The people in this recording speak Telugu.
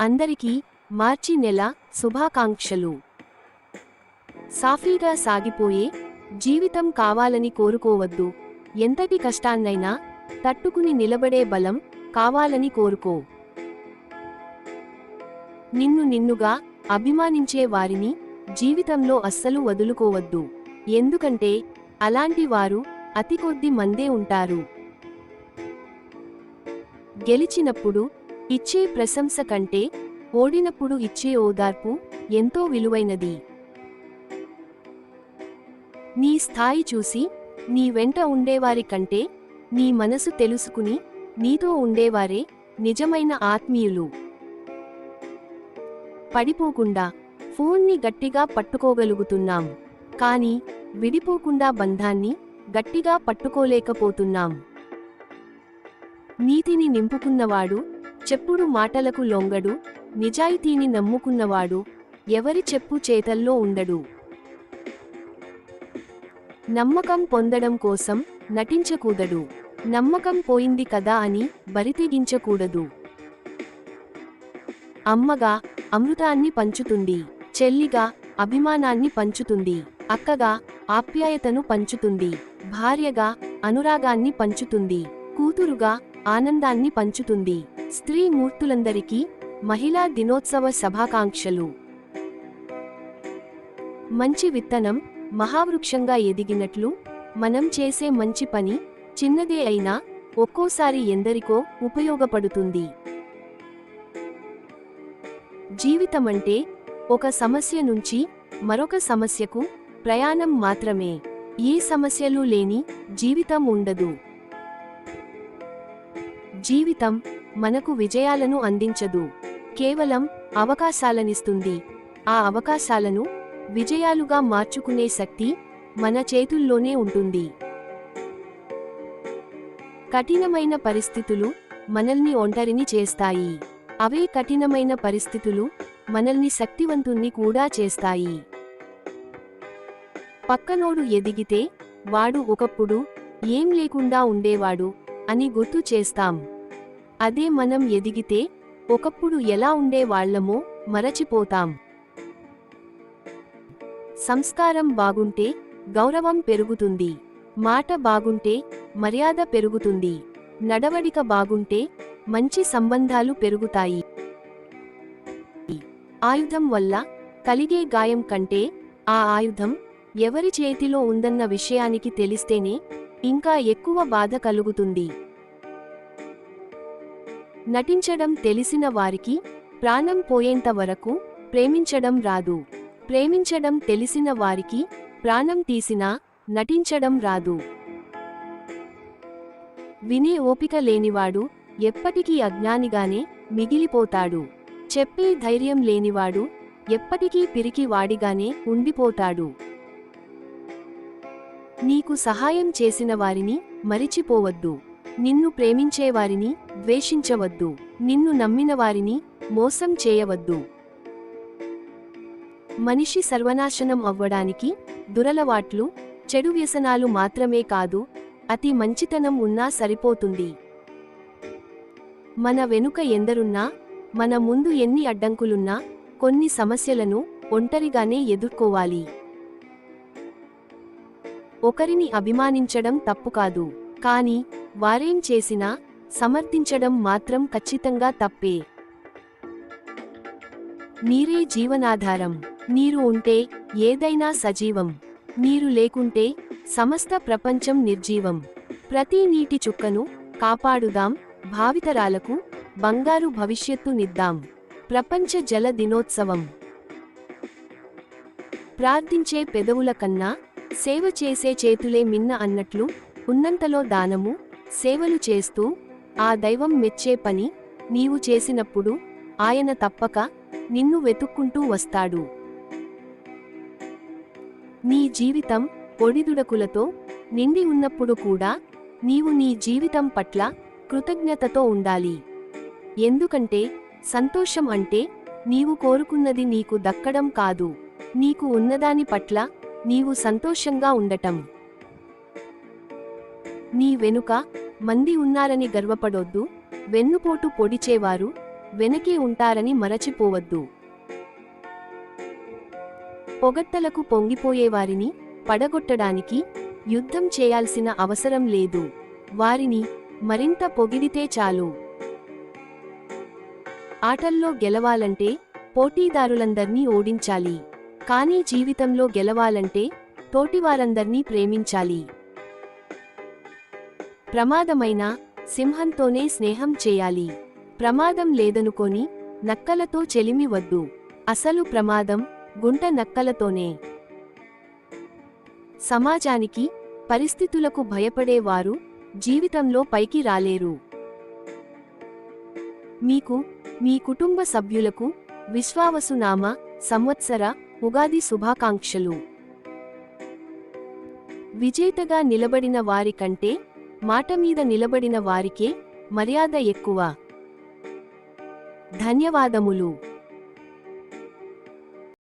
అందరికీ మార్చి నెల శుభాకాంక్షలు. సాఫీగా సాగిపోయే జీవితం కావాలని కోరుకోవద్దు. ఎంతటి కష్టాన్నైనా తట్టుకుని నిలబడే బలం కావాలని కోరుకో. నిన్నుగా అభిమానించే వారిని జీవితంలో అస్సలు వదులుకోవద్దు. ఎందుకంటే అలాంటి వారు అతి కొద్ది మందే ఉంటారు. గెలిచినప్పుడు ఇచ్చే ప్రశంస కంటే ఓడినప్పుడు ఇచ్చే ఓదార్పు ఎంతో విలువైనది. నీ స్థాయి చూసి నీ వెంట ఉండేవారి కంటే నీ మనసు తెలుసుకుని నీతో ఉండేవారే నిజమైన ఆత్మీయులు. పడిపోకుండా ఫోన్ని గట్టిగా పట్టుకోగలుగుతున్నాం, కానీ విడిపోకుండా బంధాన్ని గట్టిగా పట్టుకోలేకపోతున్నాం. నీతిని నింపుకున్నవాడు చెప్పుడు మాటలకు లొంగడు. నిజాయితీని నమ్ముకున్నవాడు ఎవరి చెప్పు చేతల్లో ఉండడు. నమ్మకం పొందడం కోసం నటించకూడదు. నమ్మకం పోయింది కదా అని బరితెగించకూడదు. అమ్మగా అమృతాన్ని పంచుతుంది. చెల్లిగా అభిమానాన్ని పంచుతుంది. అక్కగా ఆప్యాయతను పంచుతుంది. భార్యగా అనురాగాన్ని పంచుతుంది. కూతురుగా ఆనందాన్ని పంచుతుంది. స్త్రీ మూర్తులందరికీ మహిళా దినోత్సవ శుభాకాంక్షలు. మంచి విత్తనం మహావృక్షంగా ఎదిగినట్లు మనం చేసే మంచి పని చిన్నదే అయినా ఒక్కోసారి ఎందరికో ఉపయోగపడుతుంది. జీవితమంటే ఒక సమస్య నుంచి మరొక సమస్యకు ప్రయాణం మాత్రమే. ఏ సమస్యలు లేని జీవితం ఉండదు. జీవితం మనకు విజయాలను అందించదు, కేవలం అవకాశాలనిస్తుంది. ఆ అవకాశాలను విజయాలుగా మార్చుకునే శక్తి మన చేతుల్లోనే ఉంటుంది. కఠినమైన పరిస్థితులు మనల్ని ఒంటరిని చేస్తాయి. అవే కఠినమైన పరిస్థితులు మనల్ని శక్తివంతుణ్ణి కూడా చేస్తాయి. పక్కనోడు ఎదిగితే వాడు ఒకప్పుడు ఏం లేకుండా ఉండేవాడు అని గుర్తు చేస్తాం. అదే మనం ఎదిగితే ఒకప్పుడు ఎలా ఉండేవాళ్లమో మరచిపోతాం. సంస్కారం బాగుంటే గౌరవం పెరుగుతుంది. మాట బాగుంటే మర్యాద పెరుగుతుంది. నడవడిక బాగుంటే మంచి సంబంధాలు పెరుగుతాయి. ఆయుధం వల్ల కలిగే గాయం కంటే ఆ ఆయుధం ఎవరి చేతిలో ఉందన్న విషయానికి తెలిస్తేనే ఇంకా ఎక్కువ బాధ కలుగుతుంది. నటించడం తెలిసిన వారికి ప్రాణం పోయేంత వరకు ప్రేమించడం రాదు. ప్రేమించడం తెలిసిన వారికి ప్రాణం తీసినా నటించడం రాదు. వినే ఓపిక లేనివాడు ఎప్పటికీ అజ్ఞానిగానే మిగిలిపోతాడు. చెప్పే ధైర్యం లేనివాడు ఎప్పటికీ పిరికివాడిగానే ఉండిపోతాడు. నీకు సహాయం చేసిన వారిని మరిచిపోవద్దు. నిన్ను ప్రేమించేవారిని ద్వేషించవద్దు. నిన్ను నమ్మిన వారిని మోసం చేయవద్దు. మనిషి సర్వనాశనం అవ్వడానికి దురలవాట్లు, చెడు వ్యసనాలు మాత్రమే కాదు, అతి మంచితనం ఉన్నా సరిపోతుంది. మన వెనుక ఎందరున్నా, మన ముందు ఎన్ని అడ్డంకులున్నా కొన్ని సమస్యలను ఒంటరిగానే ఎదుర్కోవాలి. ఒకరిని అభిమానించడం తప్పు కాదు, కానీ వారేం చేసినా సమర్థించడం మాత్రం ఖచ్చితంగా తప్పే. నీరే జీవనాధారం. నీరు ఉంటే ఏదైనా సజీవం. నీరు లేకుంటే సమస్త ప్రపంచం నిర్జీవం. ప్రతి నీటి చుక్కను కాపాడుదాం. భావితరాలకు బంగారు భవిష్యత్తు నిద్దాం. ప్రపంచ జల దినోత్సవం. ప్రార్థించే పెదవుల కన్నా సేవ చేసే చేతులే మిన్న అన్నట్లు ఉన్నంతలో దానము, సేవలు చేస్తూ ఆ దైవం మెచ్చే పని నీవు చేసినప్పుడు ఆయన తప్పక నిన్ను వెతుక్కుంటూ వస్తాడు. నీ జీవితం ఒడిదుడుకులతో నిండి ఉన్నప్పుడు కూడా నీవు నీ జీవితం పట్ల కృతజ్ఞతతో ఉండాలి. ఎందుకంటే సంతోషం అంటే నీవు కోరుకున్నది నీకు దక్కడం కాదు, నీకు ఉన్నదాని పట్ల నీవు సంతోషంగా ఉండటం. నీ వెనుక మంది ఉన్నారని గర్వపడొద్దు. వెన్నుపోటు పొడిచేవారు వెనకే ఉంటారని మరచిపోవద్దు. పొగడ్తలకు పొంగిపోయేవారిని పడగొట్టడానికి యుద్ధం చేయాల్సిన అవసరం లేదు. వారిని మరింత పొగిడితే చాలు. ఆటల్లో గెలవాలంటే పోటీదారులందర్నీ ఓడించాలి. కానీ జీవితంలో గెలవాలంటే తోటివారందర్నీ ప్రేమించాలి. ప్రమాదమైన సింహంతోనే స్నేహం చేయాలి. ప్రమాదం లేదనుకొని నక్కలతో చెలిమి వద్దు. అసలు ప్రమాదం గుంట నక్కలతోనే. సమాజానికి, పరిస్థితులకు భయపడేవారు జీవితంలో పైకి రాలేరు. మీకు, మీ కుటుంబ సభ్యులకు విశ్వావసునామ సంవత్సర ఉగాది శుభాకాంక్షలు. విజేతగా నిలబడిన వారి కంటే మాటమీద నిలబడిన వారికే మర్యాద ఎక్కువ. ధన్యవాదములు.